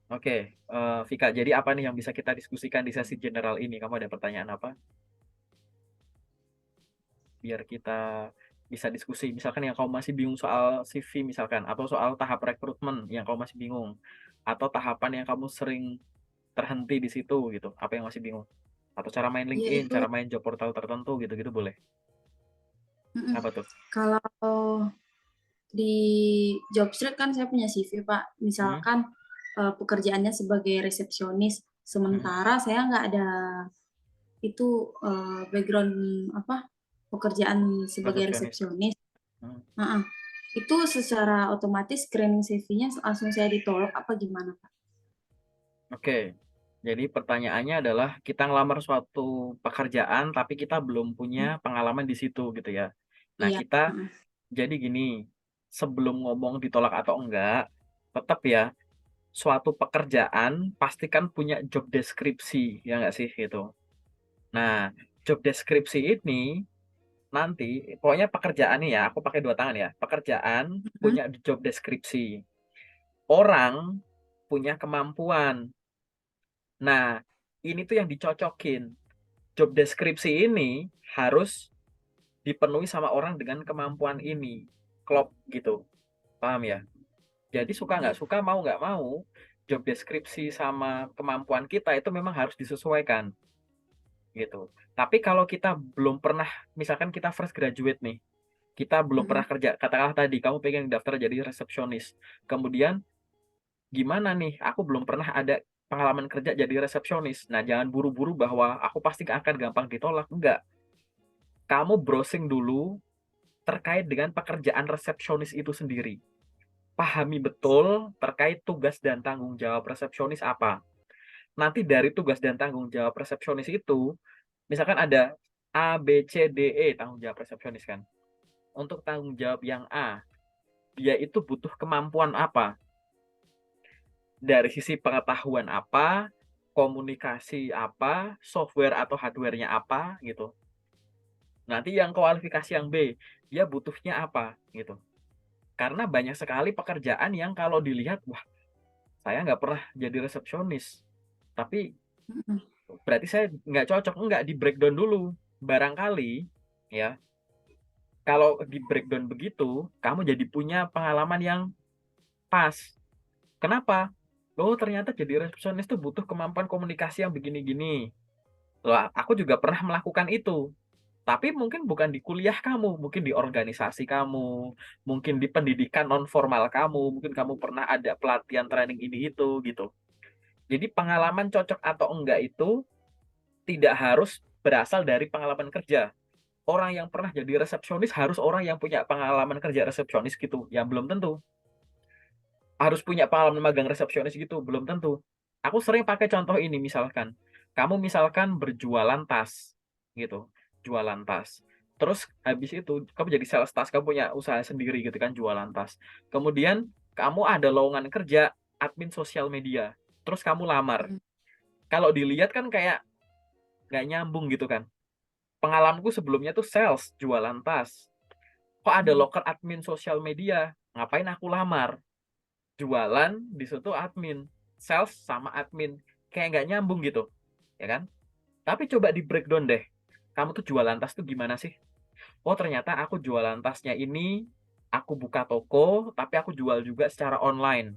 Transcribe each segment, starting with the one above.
Oke, Vika, jadi apa nih yang bisa kita diskusikan di sesi general ini? Kamu ada pertanyaan apa? Biar kita bisa diskusi. Misalkan yang kamu masih bingung soal CV misalkan, atau soal tahap rekrutmen yang kamu masih bingung, atau tahapan yang kamu sering terhenti di situ gitu. Apa yang masih bingung? Atau cara main Iya LinkedIn, itu, cara main job portal tertentu gitu-gitu boleh. mm-mm. Apa tuh? Kalau di Jobstreet kan saya punya CV Pak. Hmm? Misalkan pekerjaannya sebagai resepsionis, Hmm? sementara saya nggak ada itu background apa pekerjaan sebagai Resepsionis. resepsionis. Hmm. Heeh. Itu secara otomatis screening CV-nya langsung saya ditolak apa gimana Pak? Oke. Jadi pertanyaannya adalah kita ngelamar suatu pekerjaan tapi kita belum punya Hmm? pengalaman di situ gitu ya. Nah, Iya. kita Heeh. jadi gini, sebelum ngomong ditolak atau enggak, tetap ya suatu pekerjaan pastikan punya job deskripsi, ya enggak sih gitu. Nah, job deskripsi ini nanti pokoknya pekerjaan nih ya, aku pakai dua tangan ya. Pekerjaan Hmm? punya job deskripsi. Orang punya kemampuan. Nah, ini tuh yang dicocokin. Job deskripsi ini harus dipenuhi sama orang dengan kemampuan ini. Klop gitu. Paham ya? Jadi suka nggak Iya. suka, mau nggak mau, job deskripsi sama kemampuan kita itu memang harus disesuaikan gitu. Tapi kalau kita belum pernah, misalkan kita fresh graduate nih, kita belum pernah Hmm? kerja, katakanlah tadi kamu pengen daftar jadi resepsionis. Kemudian gimana nih, aku belum pernah ada pengalaman kerja jadi resepsionis. Nah, jangan buru-buru bahwa aku pasti akan gampang ditolak. Enggak. Kamu browsing dulu terkait dengan pekerjaan resepsionis itu sendiri. Pahami betul terkait tugas dan tanggung jawab resepsionis apa. Nanti dari tugas dan tanggung jawab resepsionis itu, misalkan ada A, B, C, D, E tanggung jawab resepsionis kan. Untuk tanggung jawab yang A, dia itu butuh kemampuan apa? Dari sisi pengetahuan apa, komunikasi apa, software atau hardware-nya apa gitu. Nanti yang kualifikasi yang B, dia butuhnya apa gitu. Karena banyak sekali pekerjaan yang kalau dilihat, wah, saya nggak pernah jadi resepsionis. Tapi Hmm? berarti saya nggak cocok. Nggak, di breakdown dulu. Barangkali, ya, kalau di breakdown begitu, kamu jadi punya pengalaman yang pas. Kenapa? Loh, ternyata jadi resepsionis tuh butuh kemampuan komunikasi yang begini-gini. Loh, aku juga pernah melakukan itu. Tapi mungkin bukan di kuliah kamu, mungkin di organisasi kamu, mungkin di pendidikan non formal kamu, mungkin kamu pernah ada pelatihan training ini itu gitu. Jadi pengalaman cocok atau enggak itu tidak harus berasal dari pengalaman kerja. Orang yang pernah jadi resepsionis harus orang yang punya pengalaman kerja resepsionis gitu. Ya belum tentu. Harus punya pengalaman magang resepsionis gitu, belum tentu. Aku sering pakai contoh ini misalkan. Kamu misalkan berjualan tas gitu, jualan tas. Terus habis itu kamu jadi sales tas, kamu punya usaha sendiri gitu kan, jualan tas. Kemudian kamu ada lowongan kerja admin sosial media. Terus kamu lamar. Hmm? Kalau dilihat kan kayak nggak nyambung gitu kan. Pengalamanku sebelumnya tuh sales, jualan tas. Kok ada Hmm? loker admin sosial media? Ngapain aku lamar? Jualan di situ admin, sales sama admin, kayak nggak nyambung gitu, ya kan? Tapi coba di breakdown deh, kamu tuh jualan tas tuh gimana sih? Oh, ternyata aku jualan tasnya ini, aku buka toko tapi aku jual juga secara online.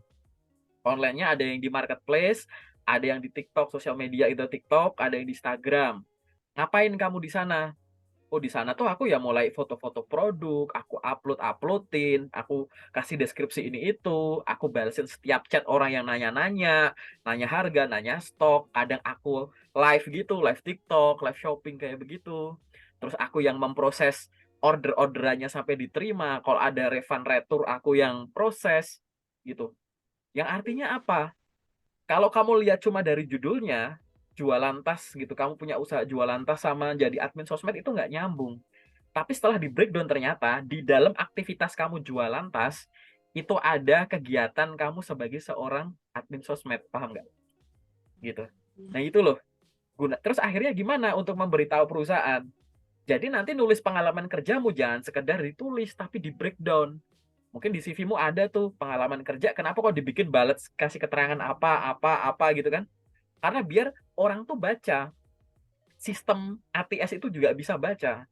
Onlinenya ada yang di marketplace, ada yang di TikTok, sosial media itu TikTok, ada yang di Instagram. Ngapain kamu di sana? Oh, di sana tuh aku ya mulai foto-foto produk, aku uploadin, aku kasih deskripsi ini itu, aku balesin setiap chat orang yang nanya-nanya, nanya harga, nanya stok, kadang aku live gitu, live TikTok, live shopping kayak begitu. Terus aku yang memproses orderannya sampai diterima, kalau ada refund retur aku yang proses gitu. Yang artinya apa? Kalau kamu lihat cuma dari judulnya, jualan tas gitu, kamu punya usaha jualan tas sama jadi admin sosmed itu nggak nyambung. Tapi setelah di breakdown ternyata di dalam aktivitas kamu jualan tas, itu ada kegiatan kamu sebagai seorang admin sosmed, paham nggak? Gitu. Nah itu loh, terus akhirnya gimana untuk memberitahu perusahaan? Jadi nanti nulis pengalaman kerjamu jangan sekedar ditulis, tapi di breakdown. Mungkin di CV-mu ada tuh pengalaman kerja, kenapa kok dibikin balet kasih keterangan apa gitu kan? Karena biar orang tuh baca. Sistem ATS itu juga bisa baca.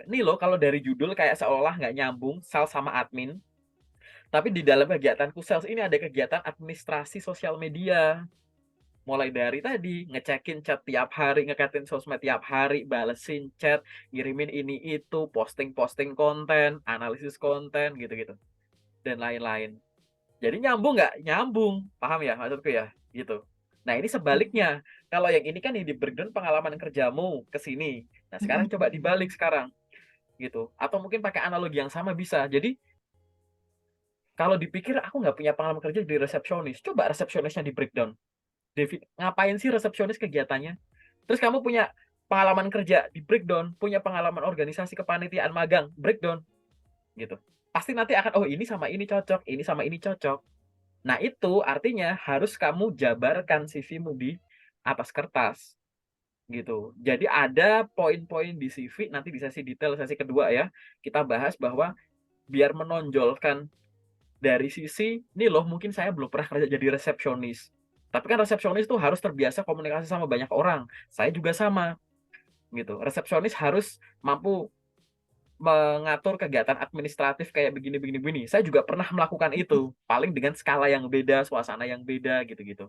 Nih loh, kalau dari judul kayak seolah nggak nyambung sales sama admin, tapi di dalam kegiatanku sales ini ada kegiatan administrasi sosial media. Mulai dari tadi, ngecekin chat tiap hari, ngekatin sosmed tiap hari, balesin chat, ngirimin ini itu, posting-posting konten, analisis konten, gitu-gitu. Dan lain-lain. Jadi nyambung nggak? Nyambung. Paham ya maksudku ya? Gitu. Nah ini sebaliknya. Kalau yang ini kan di breakdown pengalaman kerjamu ke sini. Nah sekarang coba dibalik sekarang. Gitu. Atau mungkin pakai analogi yang sama bisa. Jadi kalau dipikir aku nggak punya pengalaman kerja di resepsionis. Coba resepsionisnya di breakdown. David, ngapain sih resepsionis kegiatannya? Terus kamu punya pengalaman kerja di breakdown, punya pengalaman organisasi kepanitiaan magang, breakdown. Gitu. Pasti nanti akan, oh ini sama ini cocok, ini sama ini cocok. Nah, itu artinya harus kamu jabarkan CV-mu di atas kertas gitu. Jadi ada poin-poin di CV nanti di sesi detail sesi kedua ya. Kita bahas bahwa biar menonjolkan dari sisi ini loh mungkin saya belum pernah kerja jadi resepsionis. Tapi kan resepsionis tuh harus terbiasa komunikasi sama banyak orang. Saya juga sama gitu. Resepsionis harus mampu mengatur kegiatan administratif kayak begini begini begini. Saya juga pernah melakukan itu, paling dengan skala yang beda, suasana yang beda gitu-gitu.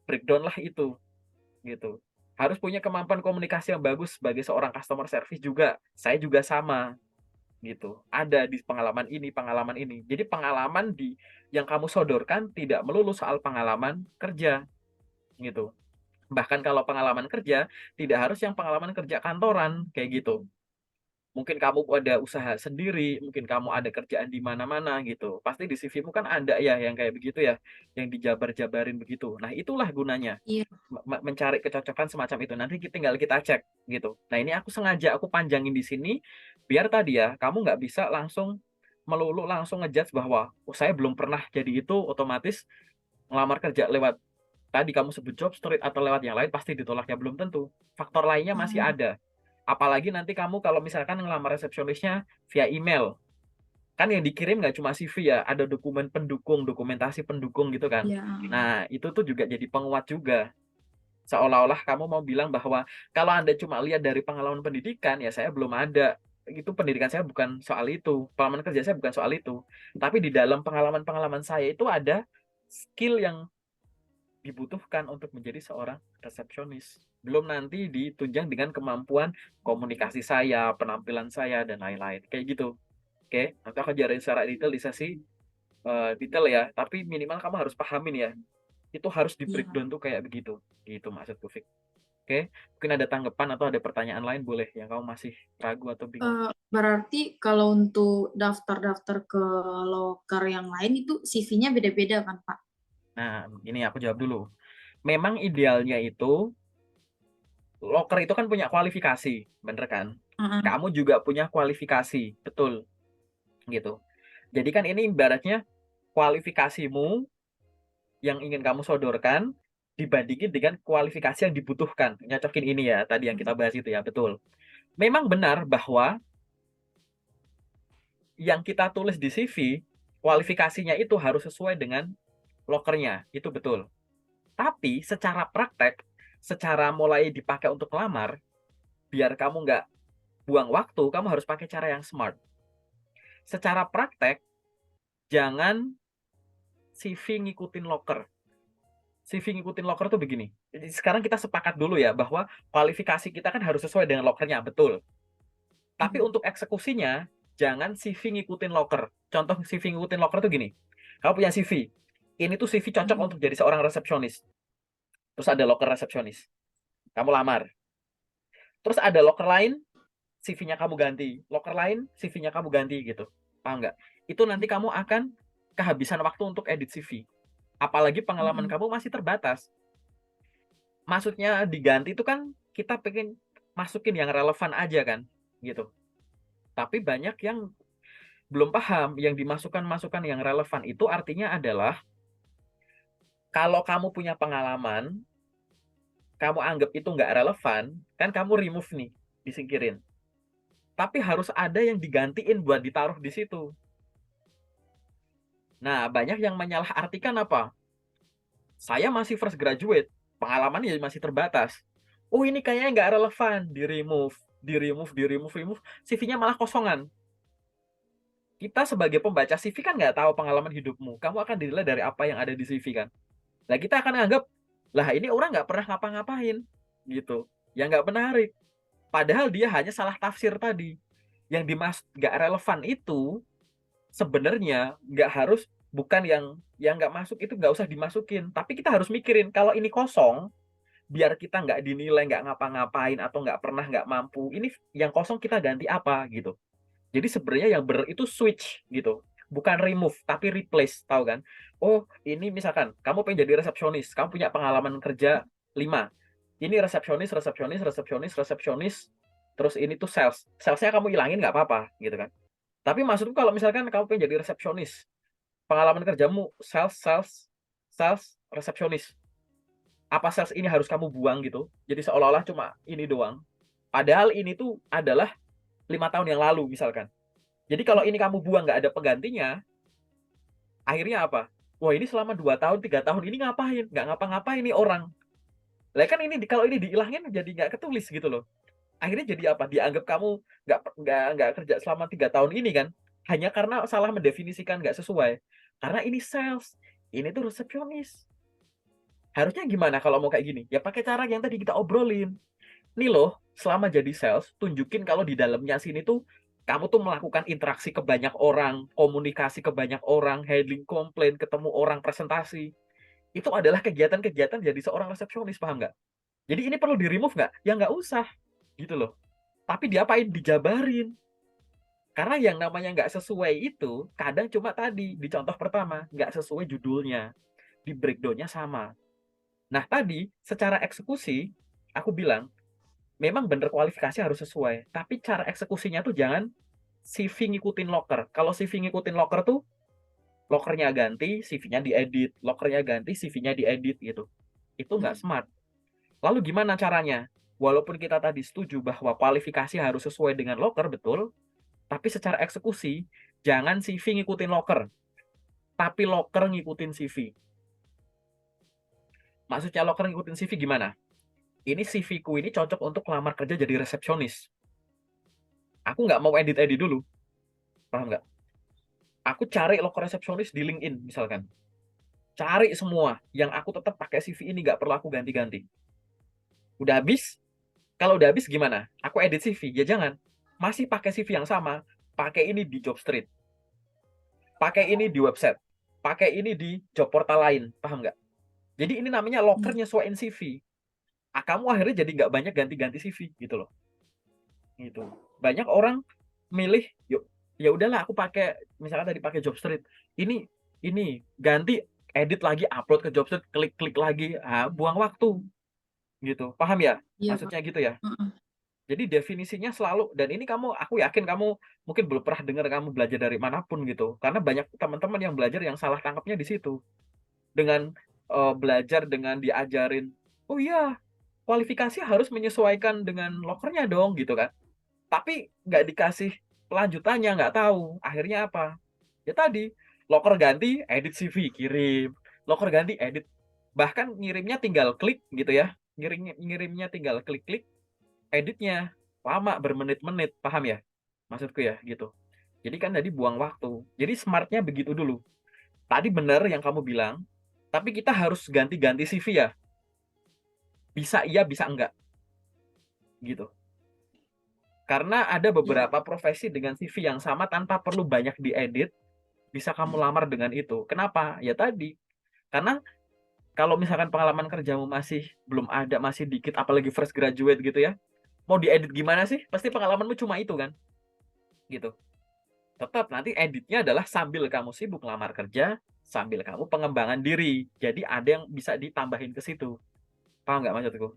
Breakdown lah itu gitu. Harus punya kemampuan komunikasi yang bagus sebagai seorang customer service juga. Saya juga sama gitu. Ada di pengalaman ini. Jadi pengalaman yang kamu sodorkan tidak melulu soal pengalaman kerja gitu. Bahkan kalau pengalaman kerja tidak harus yang pengalaman kerja kantoran kayak gitu. Mungkin kamu ada usaha sendiri, mungkin kamu ada kerjaan di mana-mana gitu. Pasti di CV-mu kan ada ya yang kayak begitu ya, yang dijabar-jabarin begitu. Nah, itulah gunanya Iya. mencari kecocokan semacam itu. Nanti tinggal kita cek gitu. Nah, ini aku sengaja aku panjangin di sini biar tadi ya kamu nggak bisa langsung melulu langsung ngejudge bahwa oh, saya belum pernah jadi itu otomatis ngelamar kerja lewat tadi kamu sebut job street atau lewat yang lain pasti ditolak ya belum tentu. Faktor lainnya masih Oh, ada. Apalagi nanti kamu kalau misalkan ngelamar resepsionisnya via email, kan yang dikirim nggak cuma CV ya, ada dokumen pendukung, dokumentasi pendukung gitu kan. iya. Nah, itu tuh juga jadi penguat juga. Seolah-olah kamu mau bilang bahwa kalau Anda cuma lihat dari pengalaman pendidikan, ya saya belum ada. Itu pendidikan saya bukan soal itu. Pengalaman kerja saya bukan soal itu. Tapi di dalam pengalaman-pengalaman saya itu ada skill yang dibutuhkan untuk menjadi seorang resepsionis. Belum nanti ditunjang dengan kemampuan komunikasi saya, penampilan saya, dan lain-lain. Kayak gitu. Oke, nanti aku ajarin secara detail di sesi detail ya. Tapi minimal kamu harus pahamin ya. Itu harus di Iya. breakdown tuh kayak begitu. Gitu maksudku, Fik. Oke, mungkin ada tanggapan atau ada pertanyaan lain boleh yang kamu masih ragu atau bingung. Berarti kalau untuk daftar-daftar ke loker yang lain itu CV-nya beda-beda kan, Pak? Nah, ini aku jawab dulu. Memang idealnya itu loker itu kan punya kualifikasi, bener kan? Heeh. Kamu juga punya kualifikasi, betul gitu. Jadi kan ini ibaratnya kualifikasimu yang ingin kamu sodorkan dibandingin dengan kualifikasi yang dibutuhkan. Nyocokin ini ya, tadi yang kita bahas itu ya, betul. Memang benar bahwa yang kita tulis di CV, kualifikasinya itu harus sesuai dengan lokernya, itu betul. Tapi secara praktek, secara mulai dipakai untuk lamar, biar kamu nggak buang waktu, kamu harus pakai cara yang smart. Secara praktek, jangan CV ngikutin loker. CV ngikutin loker tuh begini. Jadi sekarang kita sepakat dulu ya bahwa kualifikasi kita kan harus sesuai dengan lokernya, betul. Tapi untuk eksekusinya, jangan CV ngikutin loker. Contoh CV ngikutin loker tuh gini. Kamu punya CV. Ini tuh CV cocok untuk jadi seorang resepsionis. Terus ada loker resepsionis. Kamu lamar. Terus ada loker lain, CV-nya kamu ganti. Loker lain, CV-nya kamu ganti gitu. Paham nggak? Itu nanti kamu akan kehabisan waktu untuk edit CV. Apalagi pengalaman kamu masih terbatas. Maksudnya diganti itu kan kita pengen masukin yang relevan aja kan, gitu. Tapi banyak yang belum paham yang dimasukkan yang relevan itu artinya adalah kalau kamu punya pengalaman, kamu anggap itu nggak relevan, kan kamu remove nih, disingkirin. Tapi harus ada yang digantiin buat ditaruh di situ. Nah, banyak yang menyalahartikan apa? Saya masih fresh graduate, pengalamannya masih terbatas. Oh, ini kayaknya nggak relevan, di remove, CV-nya malah kosongan. Kita sebagai pembaca CV kan nggak tahu pengalaman hidupmu. Kamu akan dinilai dari apa yang ada di CV kan. Nah, kita akan anggap, lah ini orang nggak pernah ngapa-ngapain, gitu. Yang nggak menarik. Padahal dia hanya salah tafsir tadi. Yang nggak relevan itu sebenarnya nggak harus, bukan yang nggak masuk itu nggak usah dimasukin. Tapi kita harus mikirin, kalau ini kosong, biar kita nggak dinilai nggak ngapa-ngapain atau nggak pernah nggak mampu. Ini yang kosong kita ganti apa gitu. Jadi sebenarnya yang benar itu switch gitu. Bukan remove, tapi replace, tahu kan? Oh, ini misalkan kamu pengen jadi resepsionis, kamu punya pengalaman kerja 5. Ini resepsionis, resepsionis, resepsionis, resepsionis, terus ini tuh sales. Salesnya kamu ilangin nggak apa-apa, gitu kan? Tapi maksudku kalau misalkan kamu pengen jadi resepsionis, pengalaman kerjamu sales, sales, sales, resepsionis. Apa sales ini harus kamu buang gitu? Jadi seolah-olah cuma ini doang. Padahal ini tuh adalah 5 tahun yang lalu misalkan. Jadi kalau ini kamu buang nggak ada penggantinya, akhirnya apa? Wah, ini selama 2 tahun, 3 tahun ini ngapain? Nggak ngapa-ngapain nih orang. Lah kan ini kalau ini dihilangin jadi nggak ketulis gitu loh. Akhirnya jadi apa? Dianggap kamu nggak kerja selama 3 tahun ini kan? Hanya karena salah mendefinisikan, nggak sesuai. Karena ini sales, ini tuh resepsionis. Harusnya gimana kalau mau kayak gini? Ya pakai cara yang tadi kita obrolin. Nih loh, selama jadi sales, tunjukin kalau di dalamnya sini tuh kamu tuh melakukan interaksi ke banyak orang, komunikasi ke banyak orang, handling komplain, ketemu orang, presentasi. Itu adalah kegiatan-kegiatan jadi seorang resepsionis, paham nggak? Jadi ini perlu di-remove nggak? Ya nggak usah, gitu loh. Tapi diapain? Dijabarin. Karena yang namanya nggak sesuai itu, kadang cuma tadi, di contoh pertama, nggak sesuai judulnya. Di breakdown-nya sama. Nah tadi, secara eksekusi, aku bilang, memang bener kualifikasi harus sesuai. Tapi cara eksekusinya tuh jangan CV ngikutin locker. Kalau CV ngikutin locker tuh, lockernya ganti, CV-nya diedit. Lockernya ganti, CV-nya diedit gitu. Itu nggak smart. Lalu gimana caranya? Walaupun kita tadi setuju bahwa kualifikasi harus sesuai dengan locker, betul. Tapi secara eksekusi, jangan CV ngikutin locker. Tapi locker ngikutin CV. Maksudnya locker ngikutin CV gimana? Ini CV-ku ini cocok untuk lamar kerja jadi resepsionis. Aku nggak mau edit-edit dulu. Paham nggak? Aku cari loker resepsionis di LinkedIn misalkan. Cari semua yang aku tetap pakai CV ini, nggak perlu aku ganti-ganti. Udah habis? Kalau udah habis gimana? Aku edit CV? Ya jangan. Masih pakai CV yang sama. Pakai ini di Jobstreet. Pakai ini di website. Pakai ini di job portal lain. Paham nggak? Jadi ini namanya loker nyesuaiin CV. Kamu akhirnya jadi nggak banyak ganti-ganti CV gitu loh. Gitu. Banyak orang milih, yuk ya udahlah aku pakai, misalkan tadi pakai Jobstreet. Ini ganti, edit lagi, upload ke Jobstreet, klik-klik lagi, buang waktu gitu. Paham ya? Iya, Pak. Maksudnya gitu ya. Heeh. Jadi definisinya selalu, dan ini aku yakin kamu mungkin belum pernah dengar, kamu belajar dari manapun gitu. Karena banyak teman-teman yang belajar yang salah tangkapnya di situ. Dengan belajar dengan diajarin, oh iya, kualifikasi harus menyesuaikan dengan lokernya dong gitu kan. Tapi nggak dikasih pelanjutannya, nggak tahu. Akhirnya apa? Ya tadi, loker ganti, edit CV, kirim. Loker ganti, edit. Bahkan ngirimnya tinggal klik gitu ya. Ngirimnya tinggal klik-klik, editnya lama, bermenit-menit, paham ya? Maksudku ya, gitu. Jadi kan tadi buang waktu. Jadi smartnya begitu dulu. Tadi benar yang kamu bilang, tapi kita harus ganti-ganti CV ya. Bisa iya, bisa enggak. Gitu. Karena ada Iya. beberapa profesi dengan CV yang sama tanpa perlu banyak diedit, bisa kamu lamar dengan itu. Kenapa? Ya tadi, karena kalau misalkan pengalaman kerjamu masih belum ada, masih dikit, apalagi fresh graduate gitu ya, mau diedit gimana sih? Pasti pengalamanmu cuma itu kan? Gitu. Tetap nanti editnya adalah sambil kamu sibuk lamar kerja, sambil kamu pengembangan diri. Jadi ada yang bisa ditambahin ke situ. Paham nggak maksudku?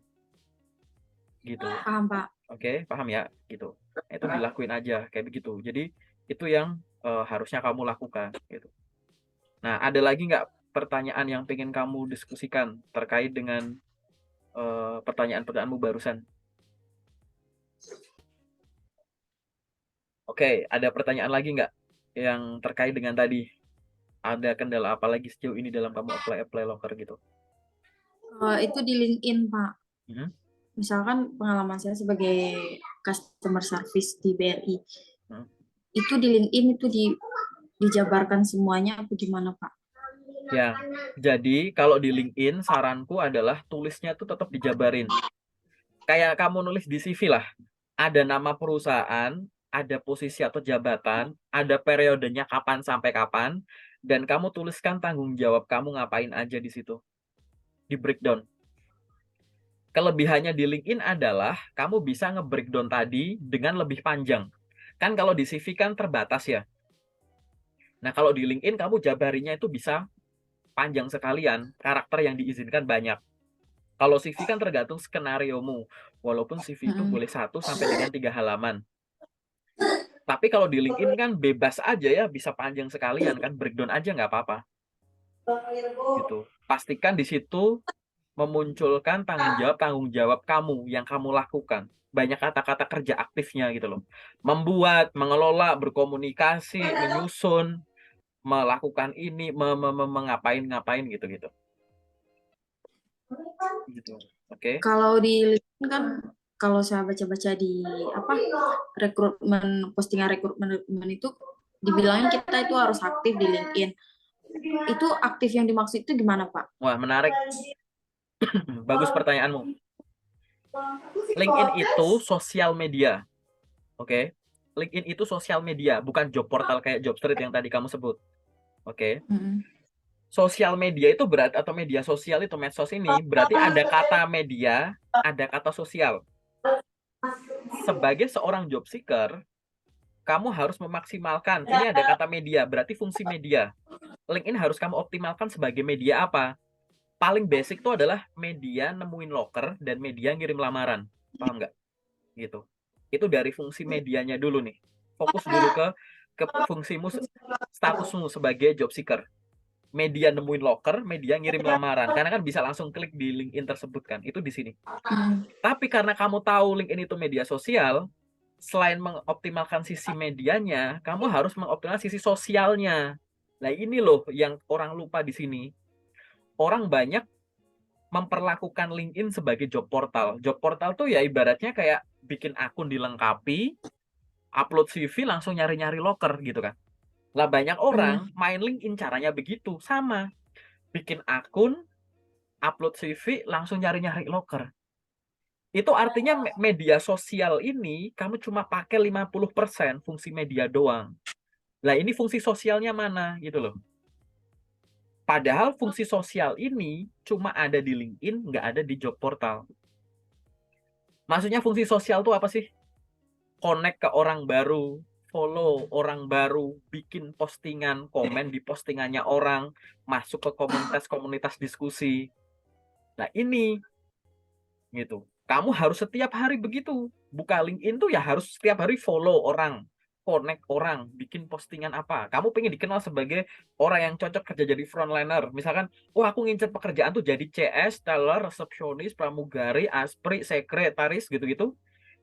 Gitu. Paham, Pak. Oke, paham ya? Gitu. Itu dilakuin aja kayak begitu. Jadi itu yang harusnya kamu lakukan gitu. Nah, ada lagi nggak pertanyaan yang pengen kamu diskusikan terkait dengan pertanyaan-pertanyaanmu barusan? Oke, ada pertanyaan lagi nggak yang terkait dengan tadi? Ada kendala apa lagi sejauh ini dalam kamu apply loker gitu? Itu di LinkedIn, Pak. Hmm? Misalkan pengalaman saya sebagai customer service di BRI, Hmm. itu di LinkedIn itu dijabarkan semuanya apa gimana, Pak? Ya, jadi kalau di LinkedIn saranku adalah tulisnya tuh tetap dijabarin. Kayak kamu nulis di CV lah, ada nama perusahaan, ada posisi atau jabatan, ada periodenya kapan sampai kapan, dan kamu tuliskan tanggung jawab kamu ngapain aja di situ. Di breakdown. Kelebihannya di LinkedIn adalah kamu bisa nge-breakdown tadi dengan lebih panjang. Kan kalau di CV kan terbatas ya. Nah, kalau di LinkedIn kamu jabarinya itu bisa panjang sekalian, karakter yang diizinkan banyak. Kalau CV kan tergantung skenariomu. Walaupun CV itu Mm-mm. boleh 1 sampai dengan 3 halaman. Tapi kalau di LinkedIn kan bebas aja ya, bisa panjang sekalian kan, breakdown aja nggak apa-apa. Gitu. Pastikan di situ memunculkan tanggung jawab kamu yang kamu lakukan. Banyak kata-kata kerja aktifnya gitu loh. Membuat, mengelola, berkomunikasi, menyusun, melakukan ini, mengapain-ngapain gitu-gitu. Gitu. Oke. Kalau di LinkedIn kan, kalau saya baca-baca di apa rekrutmen, postingan rekrutmen itu dibilangin kita itu harus aktif di LinkedIn. Itu aktif yang dimaksud itu gimana, Pak? Wah, menarik. Bagus pertanyaanmu. LinkedIn itu sosial media. Oke. LinkedIn itu sosial media, bukan job portal kayak Jobstreet yang tadi kamu sebut. Oke. Mm-mm. Sosial media itu berat atau media sosial itu medsos ini berarti ada kata media, ada kata sosial. Sebagai seorang job seeker, kamu harus memaksimalkan. Ini ada kata media, berarti fungsi media. LinkedIn harus kamu optimalkan sebagai media apa? Paling basic itu adalah media nemuin loker dan media ngirim lamaran. Paham nggak? Gitu. Itu dari fungsi medianya dulu nih. Fokus dulu ke fungsimu, statusmu sebagai job seeker. Media nemuin loker, media ngirim lamaran. Karena kan bisa langsung klik di LinkedIn tersebut kan. Itu di sini. Mm. Tapi karena kamu tahu LinkedIn itu media sosial, selain mengoptimalkan sisi medianya, kamu harus mengoptimalkan sisi sosialnya. Nah, ini loh yang orang lupa di sini. Orang banyak memperlakukan LinkedIn sebagai job portal. Job portal tuh ya ibaratnya kayak bikin akun dilengkapi, upload CV langsung nyari-nyari loker gitu kan. Lah banyak Mm. orang main LinkedIn caranya begitu, sama. Bikin akun, upload CV langsung nyari-nyari loker. Itu artinya media sosial ini kamu cuma pakai 50% fungsi media doang. Lah ini fungsi sosialnya mana gitu loh. Padahal fungsi sosial ini cuma ada di LinkedIn, nggak ada di job portal. Maksudnya fungsi sosial tuh apa sih? Connect ke orang baru, follow orang baru, bikin postingan, komen di postingannya orang, masuk ke komunitas-komunitas diskusi. Nah ini gitu. Kamu harus setiap hari begitu. Buka LinkedIn tuh ya harus setiap hari follow orang, connect orang, bikin postingan apa. Kamu pengen dikenal sebagai orang yang cocok kerja jadi frontliner. Misalkan, oh aku ngincer pekerjaan tuh jadi CS, teller, resepsionis, pramugari, aspri, sekretaris gitu-gitu.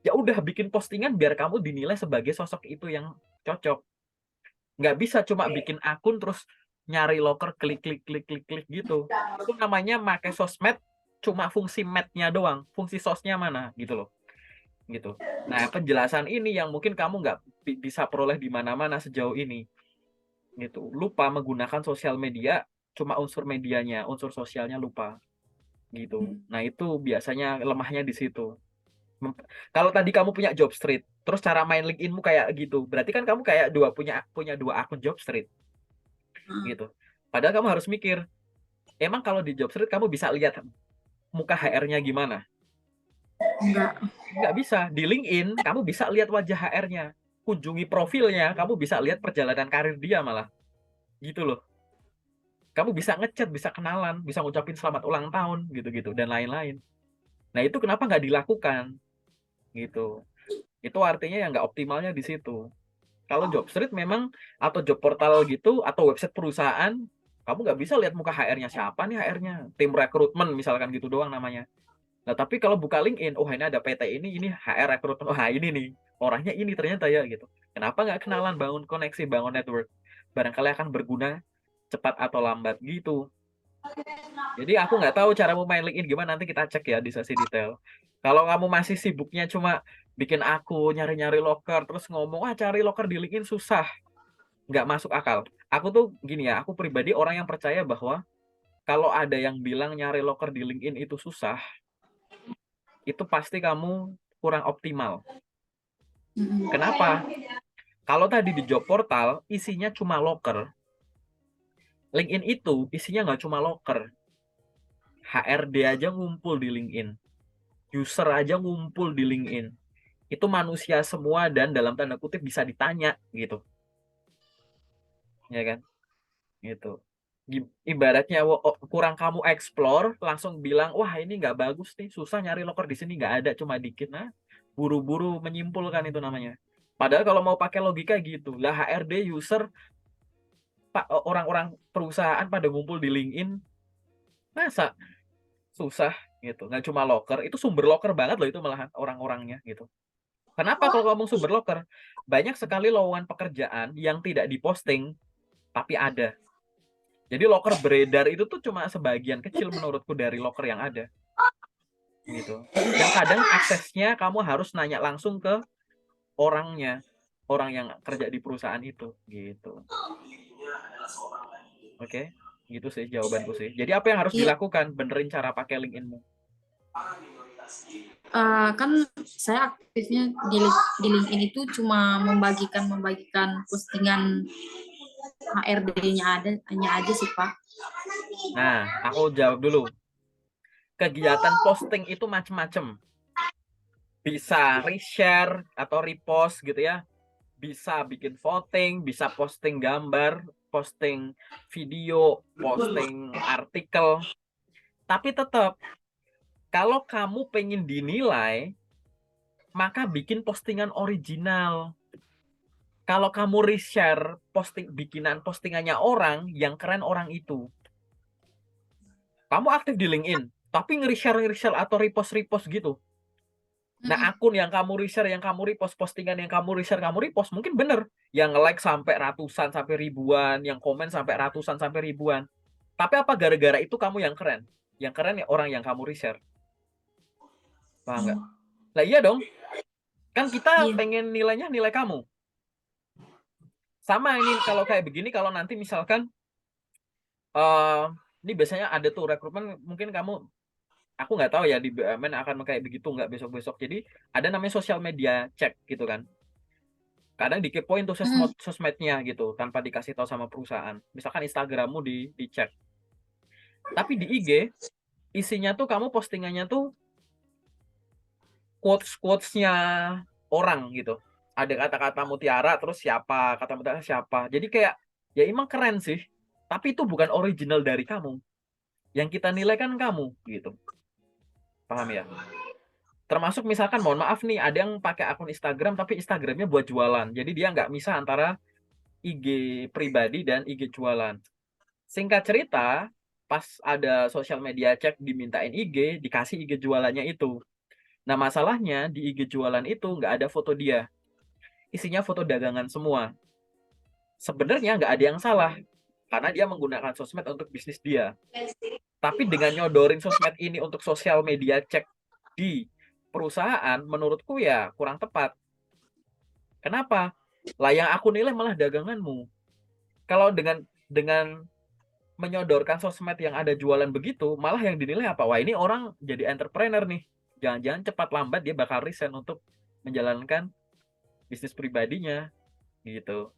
Ya udah bikin postingan biar kamu dinilai sebagai sosok itu yang cocok. Nggak bisa cuma bikin akun terus nyari loker klik klik klik klik klik gitu. Itu namanya pakai sosmed cuma fungsi med-nya doang, fungsi sosnya mana gitu loh. Gitu. Nah, penjelasan ini yang mungkin kamu nggak bisa peroleh di mana-mana sejauh ini. Gitu. Lupa menggunakan sosial media, cuma unsur medianya, unsur sosialnya lupa. Gitu. Nah, itu biasanya lemahnya di situ. Kalau tadi kamu punya job street, terus cara main LinkedIn-mu kayak gitu, berarti kan kamu kayak punya dua akun job street Mm. gitu. Padahal kamu harus mikir, emang kalau di job street kamu bisa lihat muka HR-nya gimana? Enggak. Nggak bisa. Di LinkedIn, kamu bisa lihat wajah HR-nya. Kunjungi profilnya, kamu bisa lihat perjalanan karir dia malah. Gitu loh. Kamu bisa ngechat, bisa kenalan, bisa ngucapin selamat ulang tahun, gitu-gitu, dan lain-lain. Nah, itu kenapa nggak dilakukan? Gitu. Itu artinya yang nggak optimalnya di situ. Kalau job street memang, atau job portal gitu, atau website perusahaan, kamu nggak bisa lihat muka HR-nya siapa nih HR-nya. Tim rekrutmen misalkan gitu doang namanya. Nah, tapi kalau buka LinkedIn, oh ini ada PT ini HR rekrutmen, oh ini nih, orangnya ini ternyata ya gitu. Kenapa nggak kenalan, bangun koneksi, bangun network. Barangkali akan berguna cepat atau lambat gitu. Jadi aku nggak tahu caramu main LinkedIn gimana, nanti kita cek ya di sesi detail. Kalau kamu masih sibuknya cuma bikin aku nyari-nyari loker, terus ngomong, wah cari loker di LinkedIn susah, nggak masuk akal. Aku tuh gini ya, aku pribadi orang yang percaya bahwa kalau ada yang bilang nyari loker di LinkedIn itu susah, itu pasti kamu kurang optimal. Kenapa? Kalau tadi di job portal isinya cuma loker, LinkedIn itu isinya nggak cuma loker. HRD aja ngumpul di LinkedIn. User aja ngumpul di LinkedIn. Itu manusia semua dan dalam tanda kutip bisa ditanya gitu. Ya kan? Gitu. Ibaratnya kurang kamu explore, langsung bilang, wah ini nggak bagus nih, susah nyari loker di sini, nggak ada, cuma dikit. Nah, buru-buru menyimpulkan itu namanya. Padahal kalau mau pakai logika gitu, lah HRD, user, orang-orang perusahaan pada ngumpul di LinkedIn, masa susah gitu? Nggak cuma loker, itu sumber loker banget loh itu malahan orang-orangnya gitu. Kenapa kalau ngomong sumber loker? Banyak sekali lowongan pekerjaan yang tidak diposting, tapi ada. Jadi loker beredar itu tuh cuma sebagian kecil menurutku dari loker yang ada. Gitu. Yang kadang aksesnya kamu harus nanya langsung ke orangnya, orang yang kerja di perusahaan itu, gitu. Oke, gitu sih jawabanku sih. Jadi apa yang harus Iya, dilakukan? Benerin cara pakai LinkedIn-mu. kan saya aktifnya di LinkedIn itu cuma membagikan postingan HRD-nya aja sih Pak. Nah, aku jawab dulu. Kegiatan posting itu macam-macam. Bisa reshare atau repost gitu ya. Bisa bikin voting, bisa posting gambar, posting video, posting artikel. Tapi tetap, kalau kamu pengen dinilai, maka bikin postingan original. Kalau kamu reshare postingannya orang, yang keren orang itu. Kamu aktif di LinkedIn, tapi nge-reshare atau repost gitu. Nah, akun yang kamu reshare, yang kamu repost, postingan yang kamu reshare, kamu repost, mungkin bener. Yang like sampai ratusan, sampai ribuan, yang komen sampai ratusan, sampai ribuan. Tapi apa gara-gara itu kamu yang keren? Yang keren ya orang yang kamu reshare. Paham nggak? Lah iya dong. Kan kita Iya. pengen nilainya nilai kamu. Sama ini kalau kayak begini, kalau nanti misalkan, ini biasanya ada tuh rekrutmen, mungkin kamu, aku nggak tahu ya di BUMN akan kayak begitu nggak besok-besok. Jadi ada namanya sosial media cek gitu kan. Kadang dikepoin tuh sosmednya gitu tanpa dikasih tahu sama perusahaan. Misalkan Instagrammu dicek. Tapi di IG isinya tuh kamu postingannya tuh quotes-quotesnya orang gitu. Ada kata-kata mutiara terus siapa, kata mutiara siapa. Jadi kayak ya emang keren sih. Tapi itu bukan original dari kamu. Yang kita nilai kan kamu gitu. Paham ya? Termasuk misalkan mohon maaf nih ada yang pakai akun Instagram tapi Instagramnya buat jualan. Jadi dia nggak misah antara IG pribadi dan IG jualan. Singkat cerita, pas ada sosial media cek dimintain IG, dikasih IG jualannya itu. Nah masalahnya di IG jualan itu nggak ada foto dia. Isinya foto dagangan semua. Sebenarnya nggak ada yang salah, karena dia menggunakan sosmed untuk bisnis dia. Tapi dengan nyodorin sosmed ini untuk sosial media cek di perusahaan, menurutku ya kurang tepat. Kenapa? Lah yang aku nilai malah daganganmu. Kalau dengan menyodorkan sosmed yang ada jualan begitu, malah yang dinilai apa? Wah ini orang jadi entrepreneur nih. Jangan-jangan cepat lambat dia bakal resign untuk menjalankan bisnis pribadinya gitu.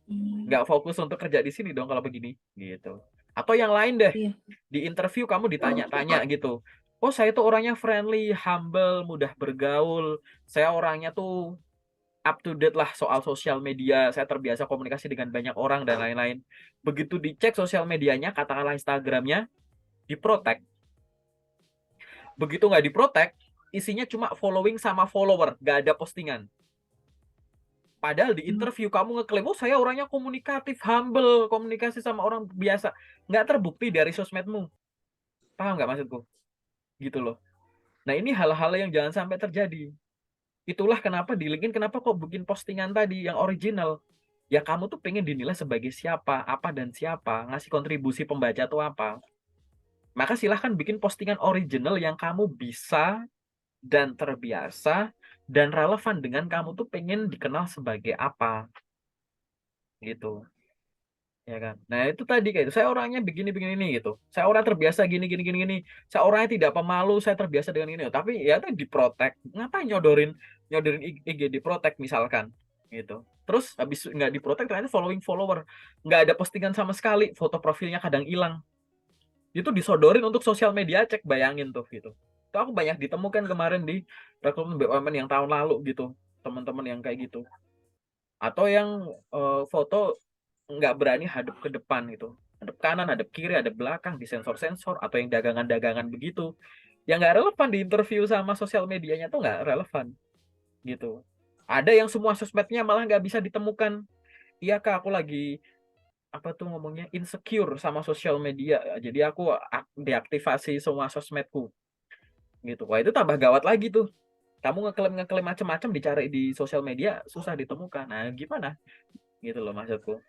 Nggak fokus untuk kerja di sini dong kalau begini gitu. Atau yang lain deh, Iya. di interview kamu ditanya-tanya gitu. Oh saya tuh orangnya friendly, humble, mudah bergaul. Saya orangnya tuh up to date lah soal sosial media. Saya terbiasa komunikasi dengan banyak orang dan lain-lain. Begitu dicek sosial medianya, katakanlah Instagramnya, diprotek. Begitu nggak diprotek, isinya cuma following sama follower, nggak ada postingan. Padahal di interview kamu ngeklaim, oh saya orangnya komunikatif, humble, komunikasi sama orang biasa. Nggak terbukti dari sosmedmu. Paham nggak maksudku? Gitu loh. Nah ini hal-hal yang jangan sampai terjadi. Itulah kenapa di LinkedIn, kenapa kok bikin postingan tadi yang original. Ya kamu tuh pengen dinilai sebagai siapa, apa dan siapa, ngasih kontribusi pembaca tuh apa. Maka silahkan bikin postingan original yang kamu bisa dan terbiasa dan relevan dengan kamu tuh pengen dikenal sebagai apa gitu. Ya kan. Nah, itu tadi kayak itu. Saya orangnya begini ini gitu. Saya orang terbiasa gini. Saya orangnya tidak pemalu, saya terbiasa dengan ini. Tapi ya itu diprotek. Ngapain nyodorin nyodorin IG diprotek misalkan gitu. Terus habis nggak diprotek ternyata following follower, nggak ada postingan sama sekali, foto profilnya kadang hilang. Itu disodorin untuk sosial media cek, bayangin tuh gitu. Itu aku banyak ditemukan kemarin di rekrutmen BUMN yang tahun lalu gitu, teman-teman yang kayak gitu. Atau yang foto nggak berani hadap ke depan gitu, hadap kanan, hadap kiri, hadap belakang, di sensor-sensor, atau yang dagangan-dagangan begitu, yang nggak relevan di interview sama sosial medianya tuh nggak relevan gitu. Ada yang semua sosmednya malah nggak bisa ditemukan. Iya kak, aku lagi apa tuh ngomongnya insecure sama sosial media, jadi aku deaktivasi semua sosmedku gitu. Wah itu tambah gawat lagi tuh. Kamu ngeklaim macam-macam dicari di sosial media susah ditemukan. Nah gimana gitu loh maksudku.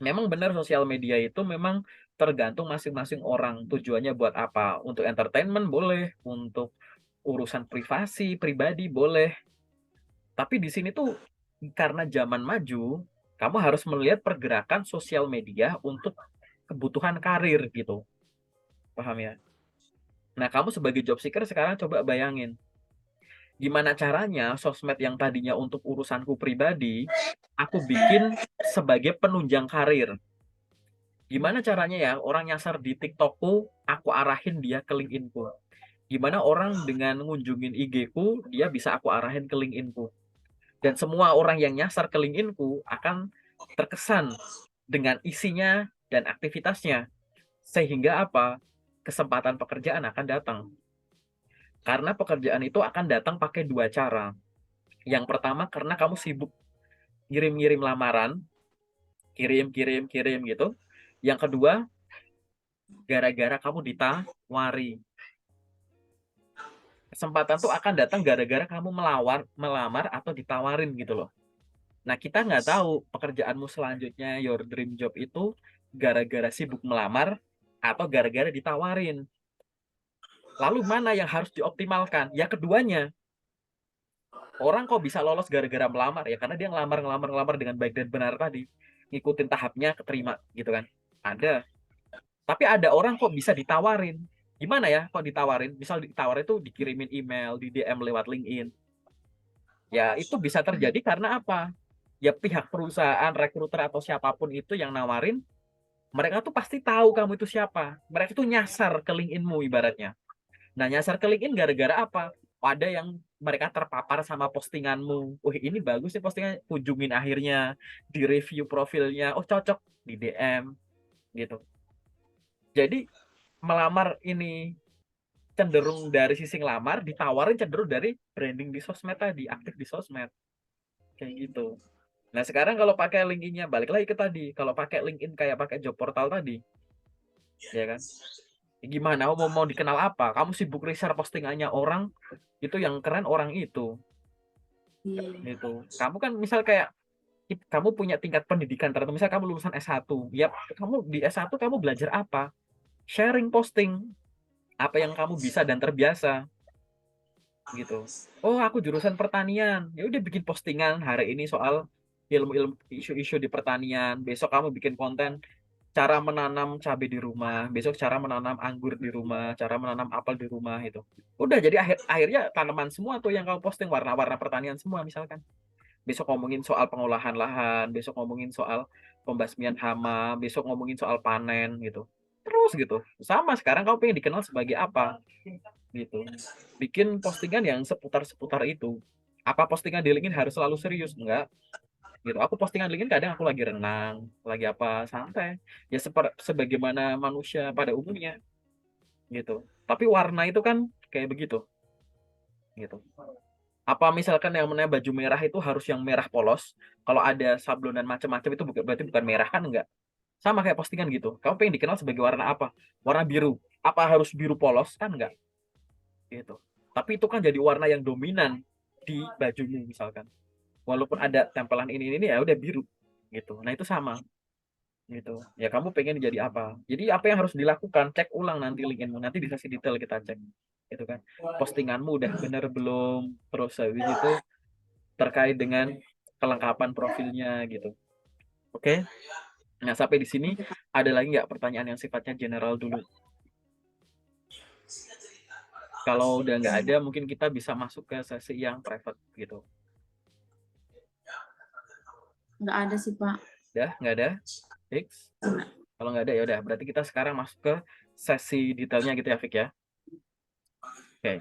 Memang benar sosial media itu memang tergantung masing-masing orang tujuannya buat apa. Untuk entertainment boleh, untuk urusan privasi, pribadi boleh. Tapi di sini tuh karena zaman maju, kamu harus melihat pergerakan sosial media untuk kebutuhan karir gitu. Paham ya? Nah, kamu sebagai job seeker sekarang coba bayangin, gimana caranya sosmed yang tadinya untuk urusanku pribadi, aku bikin sebagai penunjang karir. Gimana caranya ya orang nyasar di TikTokku, aku arahin dia ke LinkedInku. Gimana orang dengan ngunjungin IG-ku, dia bisa aku arahin ke LinkedInku. Dan semua orang yang nyasar ke LinkedInku akan terkesan dengan isinya dan aktivitasnya. Sehingga apa? Kesempatan pekerjaan akan datang. Karena pekerjaan itu akan datang pakai dua cara. Yang pertama karena kamu sibuk ngirim-ngirim lamaran, kirim gitu. Yang kedua, gara-gara kamu ditawari. Kesempatan tuh akan datang gara-gara kamu melamar atau ditawarin gitu loh. Nah, kita nggak tahu pekerjaanmu selanjutnya, your dream job itu gara-gara sibuk melamar atau gara-gara ditawarin. Lalu mana yang harus dioptimalkan? Ya keduanya. Orang kok bisa lolos gara-gara melamar ya karena dia ngelamar dengan baik dan benar tadi, ngikutin tahapnya, keterima gitu kan. Ada. Tapi ada orang kok bisa ditawarin. Gimana ya kok ditawarin? Misal ditawarin itu dikirimin email, di DM lewat LinkedIn. Ya itu bisa terjadi karena apa? Ya pihak perusahaan, rekruter atau siapapun itu yang nawarin, mereka tuh pasti tahu kamu itu siapa. Mereka tuh nyasar ke LinkedIn-mu ibaratnya. Nah, nyasar ke LinkedIn gara-gara apa? Ada yang mereka terpapar sama postinganmu. Wih, ini bagus sih postingan. Kunjungin akhirnya, di review profilnya. Oh, cocok di DM gitu. Jadi melamar ini cenderung dari sisi ngelamar, ditawarin cenderung dari branding di sosmed tadi, aktif di sosmed. Kayak gitu. Nah, sekarang kalau pakai LinkedIn-nya, balik lagi ke tadi. Kalau pakai LinkedIn kayak pakai job portal tadi, ya kan? Gimana mau dikenal apa? Kamu sibuk research postingannya orang, itu yang keren orang itu. Iya. Gitu. Kamu kan misal kayak kamu punya tingkat pendidikan tertentu, misal kamu lulusan S1, ya kamu di S1 kamu belajar apa? Sharing posting apa yang kamu bisa dan terbiasa gitu. Oh, aku jurusan pertanian. Ya udah bikin postingan hari ini soal ilmu-ilmu isu-isu di pertanian. Besok kamu bikin konten cara menanam cabai di rumah, besok cara menanam anggur di rumah, cara menanam apel di rumah itu. Udah jadi akhirnya tanaman semua tuh yang kamu posting warna-warna pertanian semua misalkan. Besok ngomongin soal pengolahan lahan, besok ngomongin soal pembasmian hama, besok ngomongin soal panen gitu. Terus gitu. Sama sekarang kamu pengen dikenal sebagai apa gitu. Bikin postingan yang seputar-seputar itu. Apa postingan di LinkedIn harus selalu serius? Enggak gitu. Aku postingan LinkedIn kadang aku lagi renang, lagi apa santai. Ya sebagaimana manusia pada umumnya gitu. Tapi warna itu kan kayak begitu gitu. Apa misalkan yang namanya baju merah itu harus yang merah polos? Kalau ada sablonan macam-macam itu bukan berarti bukan merah kan enggak? Sama kayak postingan gitu. Kamu pengen dikenal sebagai warna apa? Warna biru. Apa harus biru polos? Kan enggak gitu. Tapi itu kan jadi warna yang dominan di bajumu misalkan. Walaupun ada tempelan ini ya udah biru gitu. Nah itu sama gitu. Ya kamu pengen jadi apa? Jadi apa yang harus dilakukan? Cek ulang nanti LinkedInmu. Nanti di sesi detail kita cek, gitu kan? Postinganmu udah bener belum? Terus habis itu terkait dengan kelengkapan profilnya gitu. Oke? Nah sampai di sini Oke, Pak. ada lagi nggak pertanyaan yang sifatnya general dulu? Kalau udah nggak ada, mungkin kita bisa masuk ke sesi yang private gitu. Nggak ada sih, Pak. Udah, nggak ada? Fix? Kalau nggak ada ya udah, berarti kita sekarang masuk ke sesi detailnya gitu ya, Fik ya.